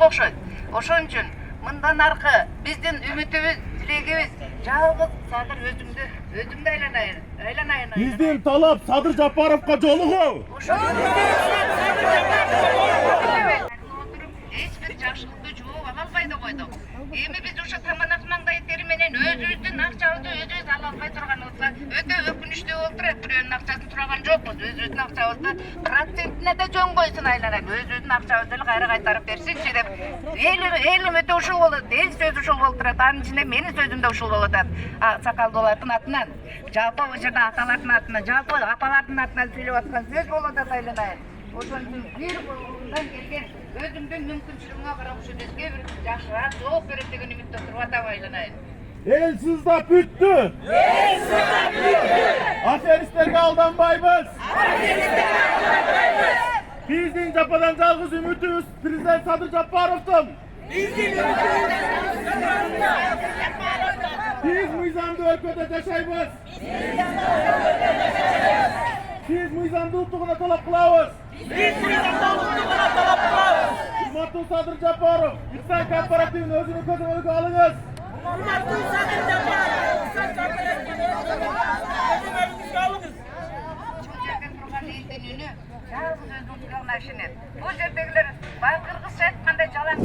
окшойт. Ошон үчүн мындан аркы биздин үмүтүбүз, тилегибиз жалгыз Садыр өзүмдү айланайын. Биздин талап Садыр Жапаровго жолугуу. Эч бир жакшылыкты жооп ала албай да койдук. Эми биз ошо таманак маңдайыттери менен өзүбүздүн акчабызды өзүбүз ала албай турганыбызга өтө өкүнүчтүү болуп турат. Бирөөнүн акчасын сураган жокпуз. Өзүбүздүн акчабызды процентине да жөн койсун айланайын. Өзүбүздүн акчабызды эле кайра кайтарып берсинчи деп. Элим өтө ушул болот. Эл сөзү ушул болуп турат. Анын ичинде менин сөзүм да ушул болуп атат. Сакалдуулардын атынан, жалпы ошол жерде аталардын атынан, жалпы апалардын атынан сүйлөп аткан сөз болуп атат айланайын. Ошон үчүн бир колундан келген өзүмдүн мүмкүнчүлүгүмө карап ушул өзгө бир жакшыраак жооп берет деген үмүттө туруп атам айланайын. El sızda büttü. Aferistlerge aldanbayız. Bizdin Japadan жалгыз үмүтүбүз Президент Садыр Жапаровдун. Биз мыйзамдуу өлкөдө жашайбыз. Биз мыйзамдуулуктугуна талап кылабыз. Урматтуу Садыр Жапаров, İhsan Kooperatивин өзүнүн көзөмөлгө алыңыз. Ушул жерде турган элдин үнү жалгыз өзүнүн кулагына ишенет. Бул жердегилер Кыргызча айтканда жалаң